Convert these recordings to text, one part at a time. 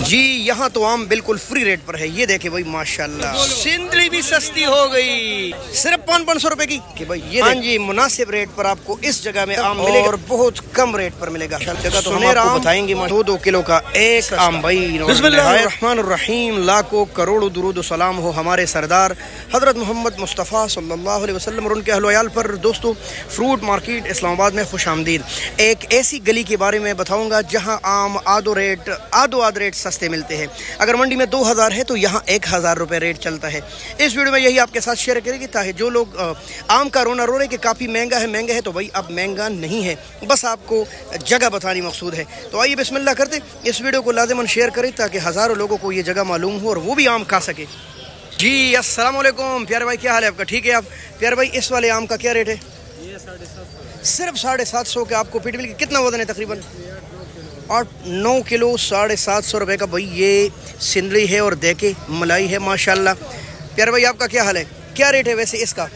जी यहाँ तो आम बिल्कुल फ्री रेट पर है। ये देखे भाई माशाल्लाह, सिंदली भी सस्ती हो गई, सिर्फ 500 रुपए की कि भाई ये। हाँ जी, मुनासिब रेट पर आपको इस जगह में आम मिलेगा और बहुत कम रेट पर मिलेगा। जगह तो हम आपको बताएंगे। 2 किलो का एक आम भाई। बिस्मिल्लाहिर्रहमानिर्रहीम। लाखों करोड़ों दुरूद सलाम हो हमारे सरदार हजरत मोहम्मद मुस्तफ़ा सल्लल्लाहु अलैहि वसल्लम और उनके अहल वयाल पर। दोस्तों, फ्रूट मार्केट इस्लामाबाद में खुशामदीद। एक ऐसी गली के बारे में बताऊंगा जहां आम आधो रेट सस्ते मिलते हैं। अगर मंडी में 2000 है तो यहाँ 1000 रुपये रेट चलता है। इस वीडियो में यही आपके साथ शेयर करेंगे ताकि जो लोग आम का रोना रो रहे कि काफ़ी महंगा है तो भाई अब महंगा नहीं है, बस आपको जगह बतानी मकसूद है। तो आइए बिस्मिल्लाह करते, इस वीडियो को लाज़िमन शेयर करें ताकि हज़ारों लोगों को ये जगह मालूम हो और वो भी आम खा सके। जी अस्सलाम वालेकुम प्यारे भाई, क्या हाल है आपका? ठीक है आप प्यारे भाई, इस वाले आम का क्या रेट है? ये 750, सिर्फ 750 के आपको पीट मिल की। कितना वजन है तकरीबन? 8-9 किलो, 750 रुपये का भाई ये सिंदली है और देखे मलाई है माशाल्लाह। प्यारे भाई आपका क्या हाल है? क्या रेट है वैसे इसका?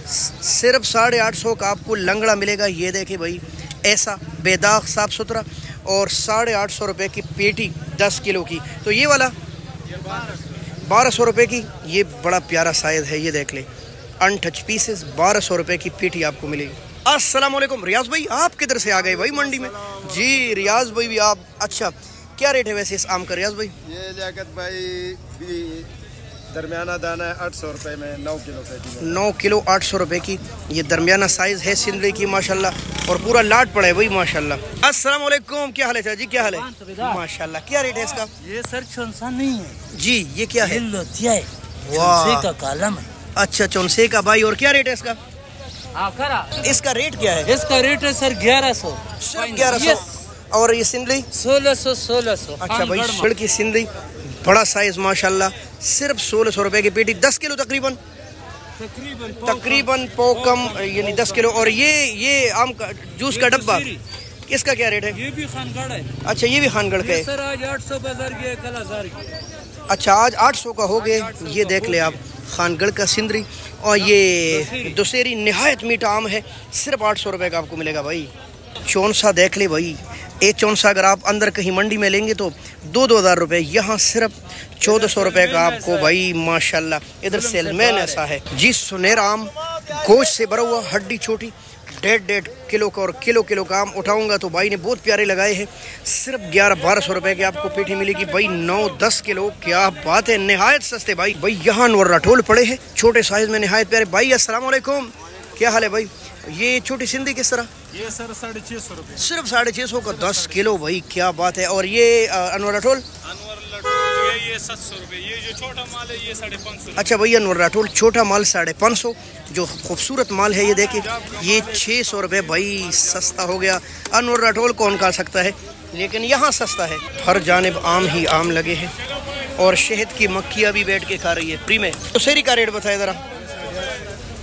सिर्फ 850 का आपको लंगड़ा मिलेगा। ये देखे भाई ऐसा बेदाग साफ़ सुथरा और 850 रुपये की पेटी 10 किलो की। तो ये वाला 1200 रुपये की, ये बड़ा प्यारा साइज़ है। ये देख ले, अनटच पीसेस 1200 रुपये की पेटी आपको मिलेगी। अस्सलाम वालेकुम रियाज भाई, आप किधर से आ गए भाई मंडी में? जी रियाज भाई भी आप, अच्छा क्या रेट है वैसे इस आम का रियाज भाई? ये लियाकत भाई दरमियाना दाना है 800 रुपये में 9 किलो पेटी। 9 किलो 800 रुपये की ये दरमियाना साइज़ है सिंदली की माशाल्लाह और पूरा लाट पड़ा है भाई माशाल्लाह। अस्सलाम वालेकुम, क्या हाल है जी? क्या हाल है? माशाल्लाह। क्या रेट है इसका? ये सर चौंसा नहीं है जी, ये क्या है? वाह का कालम है। अच्छा चौंसे का भाई, और क्या रेट है इसका? इसका रेट क्या है? इसका रेट है सर 1100। 1100 और ये सिंदली 1600। अच्छा भाई छड़ की सिंदली बड़ा साइज माशाल्लाह, सिर्फ 1600 रुपए की पेटी 10 किलो तकरीबन पोकम यानी 10 किलो। और ये आम का जूस का डब्बा इसका क्या रेट है? ये भी खानगढ़ है। अच्छा ये भी खानगढ़ का है सर, आज 800 बाजार के, कल 1000 के। अच्छा आज 800 का हो गए। ये देख ले आप खानगढ़ का सिंदरी और ये दुसेरी नहायत मीठा आम है, सिर्फ 800 रुपये का आपको मिलेगा भाई। चौंसा देख ले भाई, एक चौंसा अगर आप अंदर कहीं मंडी में लेंगे तो 2-2000 रुपये, यहाँ सिर्फ 1400 रुपये का आपको भाई माशाल्लाह। इधर सेलमैन ऐसा है जी, सुनहरा आम गोश्त से भरा हुआ, हड्डी छोटी, 1.5 किलो का और किलो का आम उठाऊंगा तो भाई ने बहुत प्यारे लगाए हैं। सिर्फ 1100-1200 रुपये की आपको पेटी मिलेगी भाई 9-10 किलो। क्या बात है, नहायत सस्ते भाई। यहाँ नोरा ठोल पड़े हैं छोटे साइज में नहायत प्यारे भाई। अस्सलाम वालेकुम, क्या हाल है भाई? ये छोटी सिंधी किस तरह? ये सर 650 रुपये, सिर्फ 650 का 10 किलो भाई, क्या बात है। और ये अनवर राठौल ये 700 रुपये। ये जो छोटा माल है ये 550। अच्छा भैया अनवर राठौल छोटा माल 550, जो खूबसूरत माल है ये देखिए ये 600 रुपये भाई, सस्ता हो गया। अनवर राठौल कौन खा सकता है, लेकिन यहाँ सस्ता है। हर जानिब आम ही आम लगे हैं और शहद की मक्खियाँ भी बैठ के खा रही है फ्री में। दुसेरी का रेट बताए ज़रा।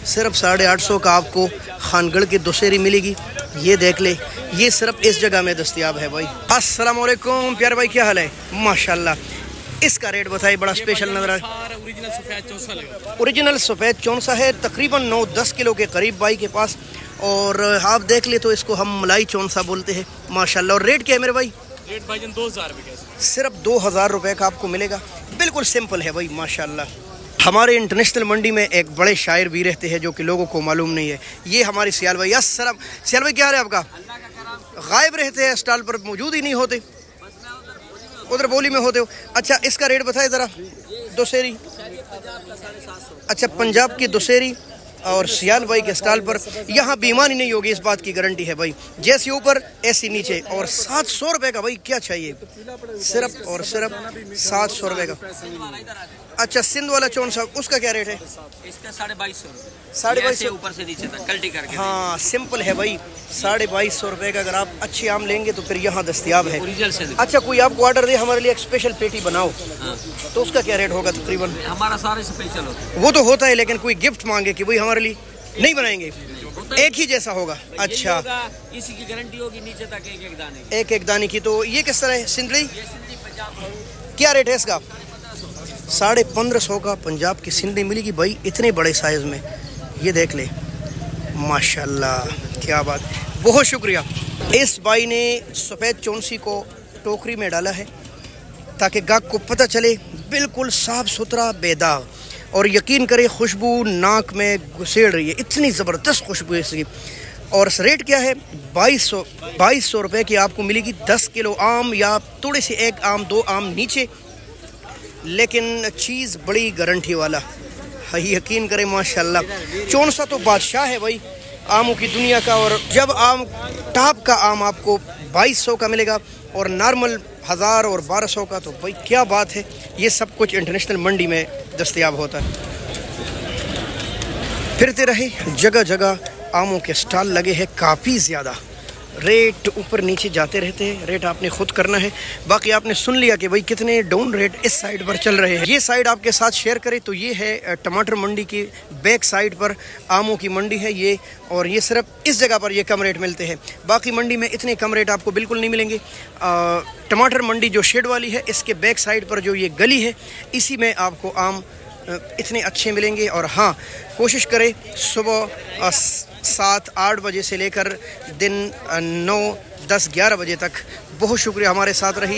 सिर्फ 850 का आपको खानगढ़ की दुसेरी मिलेगी। ये देख ले, ये सिर्फ इस जगह में दस्तयाब है भाई। अस्सलाम वालेकुम प्यारे भाई, क्या हाल है? माशाल्लाह। इसका रेट बताइए, बड़ा स्पेशल नजर आ रहा है। ओरिजिनल सफ़ेद चौंसा है, तकरीबन 9-10 किलो के करीब भाई के पास। और आप देख ले तो इसको हम मलाई चौंसा बोलते हैं माशाल्लाह। और रेट क्या है मेरे भाई? रेट भाईजान 2000 रुपये, सिर्फ 2000 रुपये का आपको मिलेगा। बिल्कुल सिंपल है भाई माशाल्लाह। हमारे इंटरनेशनल मंडी में एक बड़े शायर भी रहते हैं जो कि लोगों को मालूम नहीं है, ये हमारे सियाल भाई। अस्सलाम सियाल भाई, क्या हाल है आपका? गायब रहते हैं, स्टॉल पर मौजूद ही नहीं होते, उधर बोली में होते हो। अच्छा इसका रेट बताए ज़रा। दुसेरी, अच्छा पंजाब की दुसेरी और सियाल भाई के स्टॉल पर यहाँ बेईमानी नहीं होगी, इस बात की गारंटी है भाई। जैसे ऊपर ऐसी नीचे। और 700 रुपये का भाई, क्या चाहिए? सिर्फ और सिर्फ 700 रुपये का। अच्छा सिंध वाला चौंसा, उसका क्या रेट है? इसका 2250। 2250 ऊपर से नीचे तक कल्टी करके। हाँ सिंपल है भाई, 2250 रुपये का अगर आप अच्छे आम लेंगे तो फिर यहाँ दस्तयाब है। अच्छा कोई आपको ऑर्डर दे हमारे लिए एक स्पेशल पेटी बनाओ, तो उसका क्या रेट होगा तकरीबन? हमारा सारे स्पेशल होता है। वो तो होता है, लेकिन कोई गिफ्ट मांगे कि भाई हमारे लिए, नहीं बनाएंगे, एक ही जैसा होगा। अच्छा इसी की गारंटी होगी, नीचे तक एक दाने की। तो ये किस तरह है सिंदली? क्या रेट है इसका? 1550 का पंजाब की सिंधी मिलेगी भाई, इतने बड़े साइज में। ये देख ले माशाल्लाह, क्या बात, बहुत शुक्रिया। इस भाई ने सफ़ेद चौंसी को टोकरी में डाला है ताकि गाहक को पता चले। बिल्कुल साफ़ सुथरा बेदाग, और यकीन करें खुशबू नाक में घुसेड़ रही है, इतनी ज़बरदस्त खुशबू है इसकी। और रेट क्या है? 2200 रुपये की आपको मिलेगी 10 किलो आम, या थोड़े से एक आम दो आम नीचे, लेकिन चीज़ बड़ी गारंटी वाला है, यकीन करें माशाल्लाह। चौंसा तो बादशाह है भाई आमों की दुनिया का। और जब आम टॉप का आम आपको 2200 का मिलेगा और नॉर्मल 1000 और 1200 का, तो भाई क्या बात है। ये सब कुछ इंटरनेशनल मंडी में दस्तयाब होता है। फिरते रहे, जगह जगह आमों के स्टॉल लगे हैं काफ़ी ज़्यादा। रेट ऊपर नीचे जाते रहते हैं, रेट आपने खुद करना है। बाकी आपने सुन लिया कि भाई कितने डाउन रेट इस साइड पर चल रहे हैं। ये साइड आपके साथ शेयर करें तो ये है टमाटर मंडी की बैक साइड पर आमों की मंडी है ये, और ये सिर्फ इस जगह पर ये कम रेट मिलते हैं। बाकी मंडी में इतने कम रेट आपको बिल्कुल नहीं मिलेंगे। टमाटर मंडी जो शेड वाली है, इसके बैक साइड पर जो ये गली है, इसी में आपको आम इतने अच्छे मिलेंगे। और हाँ, कोशिश करें सुबह 7-8 बजे से लेकर दिन 9, 10, 11 बजे तक। बहुत शुक्रिया हमारे साथ रहिए।